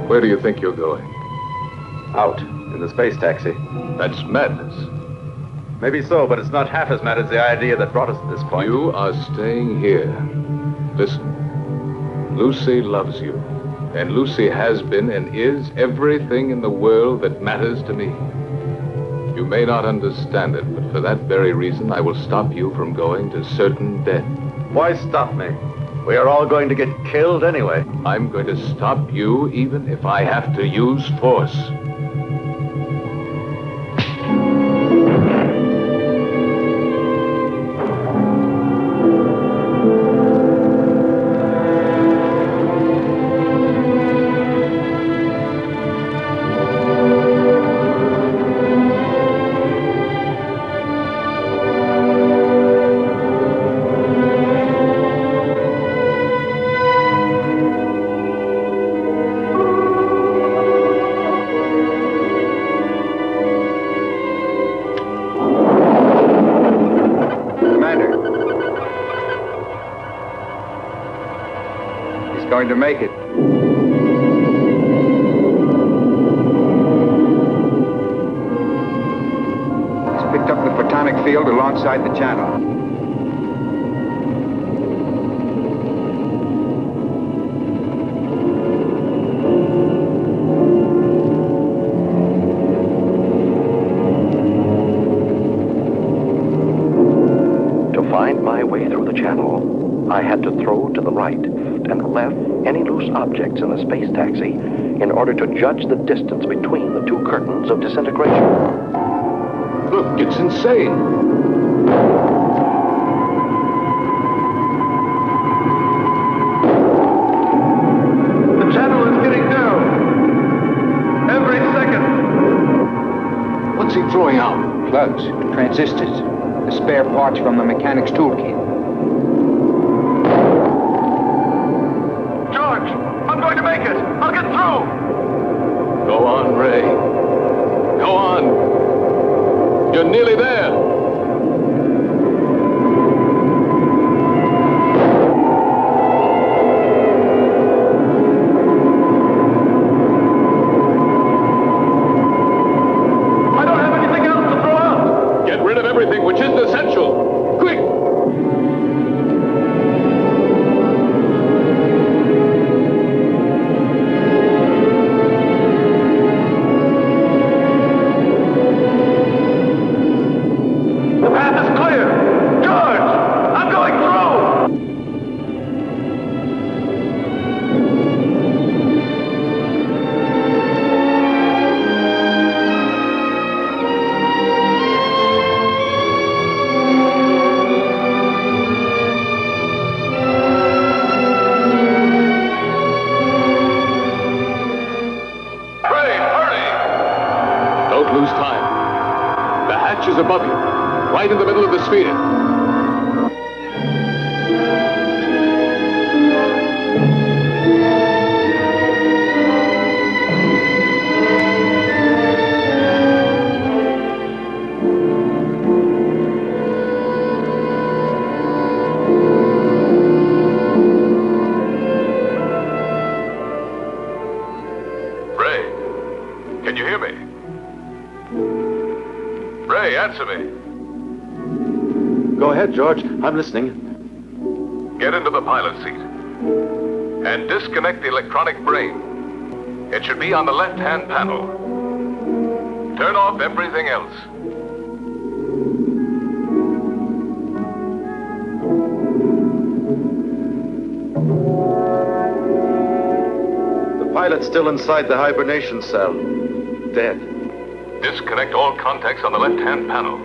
Where do you think you're going? Out, in the space taxi. That's madness. Maybe so, but it's not half as mad as the idea that brought us to this point. You are staying here. Listen, Lucy loves you. And Lucy has been and is everything in the world that matters to me. You may not understand it, but for that very reason, I will stop you from going to certain death. Why stop me? We are all going to get killed anyway. I'm going to stop you even if I have to use force. Going to make it. He's picked up the photonic field alongside the channel. To find my way through the channel, I had to throw to the right and left any loose objects in the space taxi in order to judge the distance between the two curtains of disintegration. Look, it's insane. The channel is getting down. Every second. What's he throwing out? Plugs, transistors, the spare parts from the mechanic's toolkit. I'm going to make it! I'll get through! Go on, Ray. Go on. You're nearly there. hatch is above you, right in the middle of the sphere. Can you hear me? Ray, answer me. Go ahead, George. I'm listening. Get into the pilot seat and disconnect the electronic brain. It should be on the left-hand panel. Turn off everything else. The pilot's still inside the hibernation cell. Dead. Disconnect all contacts on the left-hand panel.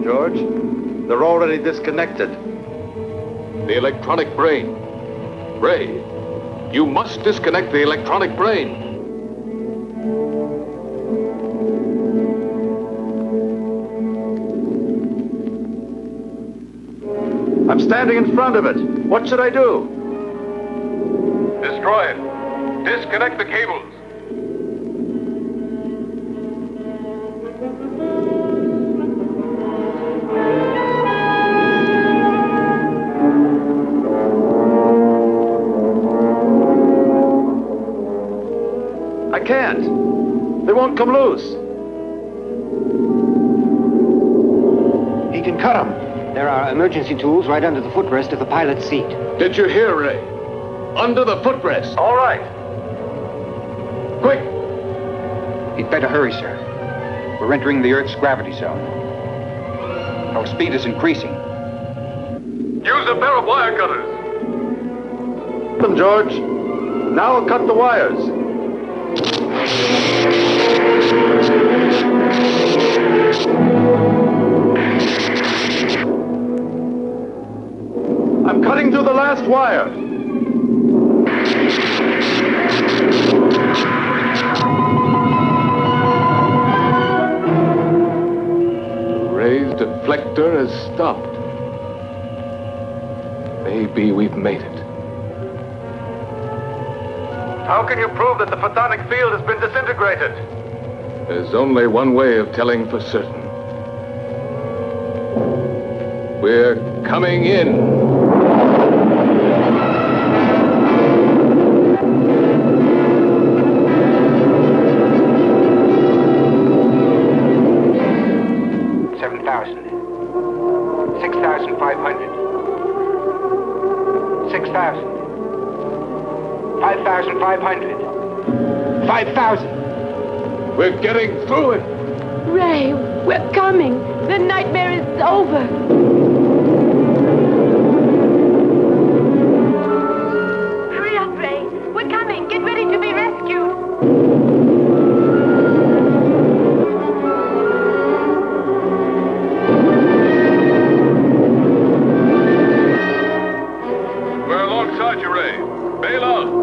George, they're already disconnected. The electronic brain. Ray, you must disconnect the electronic brain. I'm standing in front of it. What should I do? Destroy it. Disconnect the cables. I can't. They won't come loose. He can cut them. There are emergency tools right under the footrest of the pilot's seat. Did you hear, Ray? Under the footrest. All right. Quick! He'd better hurry, sir. We're entering the Earth's gravity zone. Our speed is increasing. Use a pair of wire cutters. Them, George. Now I'll cut the wires. I'm cutting through the last wire. Ray's deflector has stopped. Maybe we've made it. How can you prove that the photonic field has been disintegrated? There's only one way of telling for certain. We're coming in. We're getting through it. Ray, we're coming. The nightmare is over. Hurry up, Ray. We're coming. Get ready to be rescued. We're alongside you, Ray. Bail out.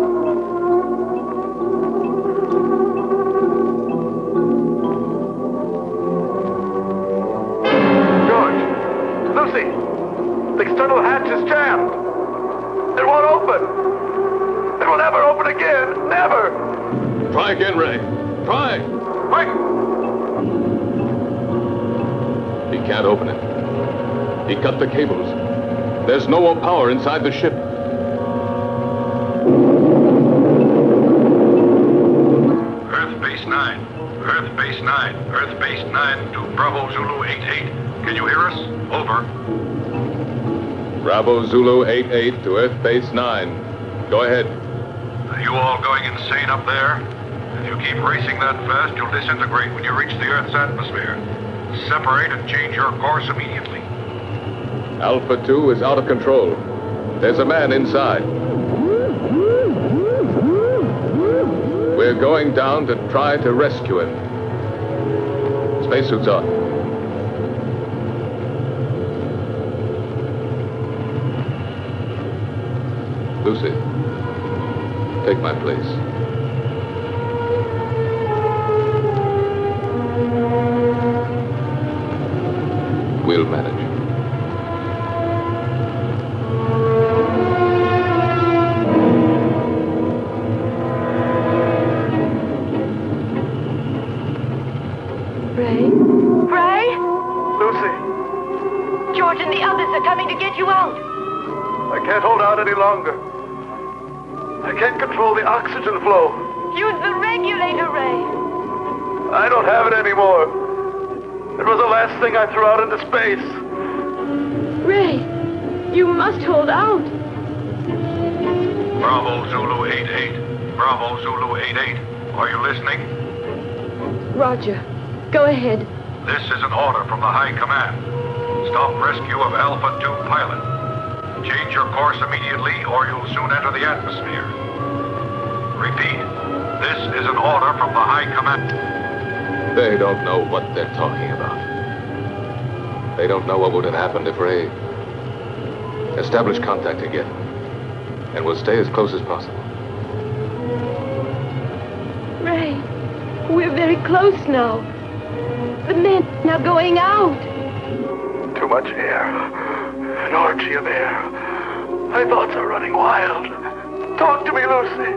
The external hatch is jammed. It won't open. It will never open again. Never. Try again, Ray. Try. Quick. He can't open it. He cut the cables. There's no more power inside the ship. Earth Base 9. Earth Base 9. Earth Base 9 to Bravo Zulu 88. Can you hear us? Over. Bravo Zulu 88 to Earth Base 9. Go ahead. Are you all going insane up there? If you keep racing that fast, you'll disintegrate when you reach the Earth's atmosphere. Separate and change your course immediately. Alpha 2 is out of control. There's a man inside. We're going down to try to rescue him. Spacesuits on. Lucy, take my place. We'll manage. Ray? Ray? Lucy, George and the others are coming to get you out. I can't hold out any longer. I can't control the oxygen flow. Use the regulator, Ray. I don't have it anymore. It was the last thing I threw out into space. Ray, you must hold out. Bravo Zulu 88. Bravo Zulu 88. Are you listening? Roger. Go ahead. This is an order from the High Command. Stop rescue of Alpha 2 pilot. Change your course immediately or you'll soon enter the atmosphere. Repeat, this is an order from the High Command. They don't know what they're talking about. They don't know what would have happened if Ray... Establish contact again. And we'll stay as close as possible. Ray, we're very close now. The men are going out. Too much air. An orgy of air. My thoughts are running wild. Talk to me, Lucy.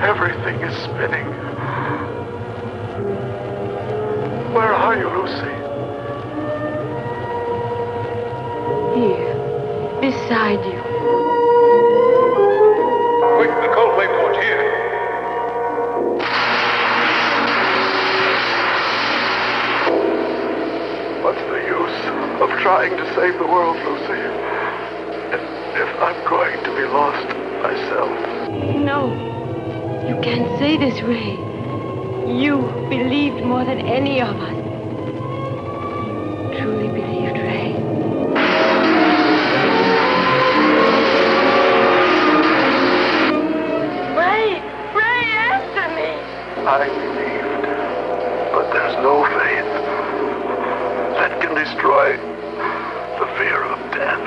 Everything is spinning. Where are you, Lucy? Here, beside you. Quick, the cold flame torch here. What's the use of trying to save the world, Lucy? If I'm going to be lost myself. No, you can't say this, Ray. You believed more than any of us. You truly believed, Ray. Ray, answer me! I believed, but there's no faith that can destroy the fear of death.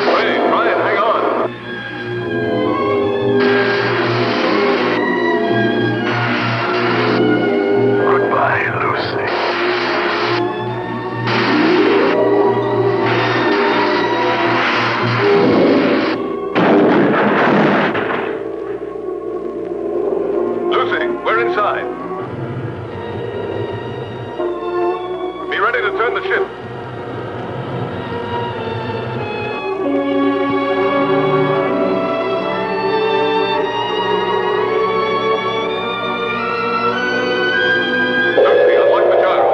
Hey, Brian, hang on. Goodbye, Lucy. Lucy, we're inside. Be ready to turn the ship. Lucy, unlock the gyro.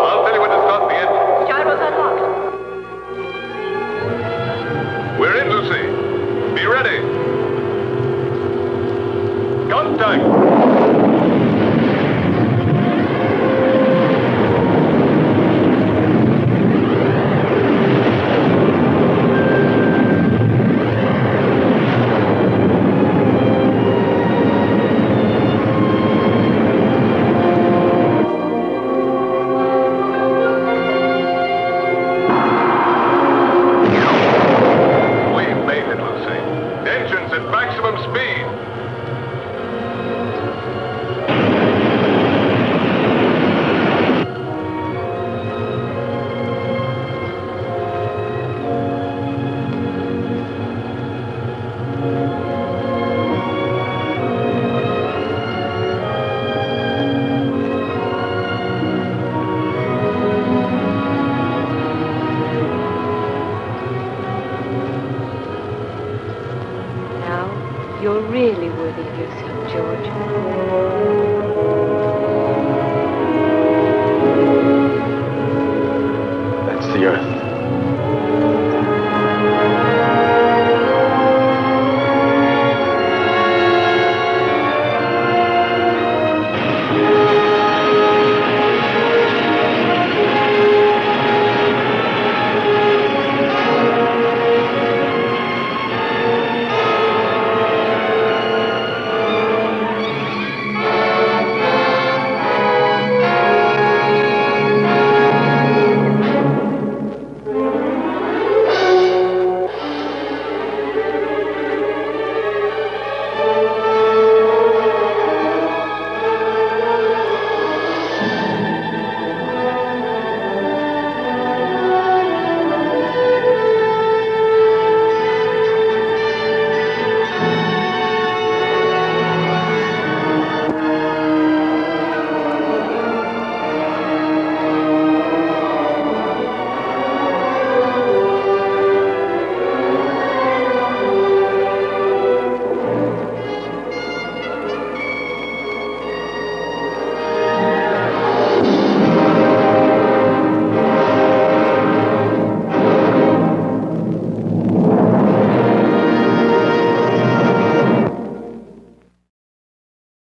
I'll tell you when to start the engine. Gyro's unlocked. We're in, Lucy. Be ready. Contact. We've made it, Lucy. Engines at maximum speed. Now, you're really worthy of yourself, George.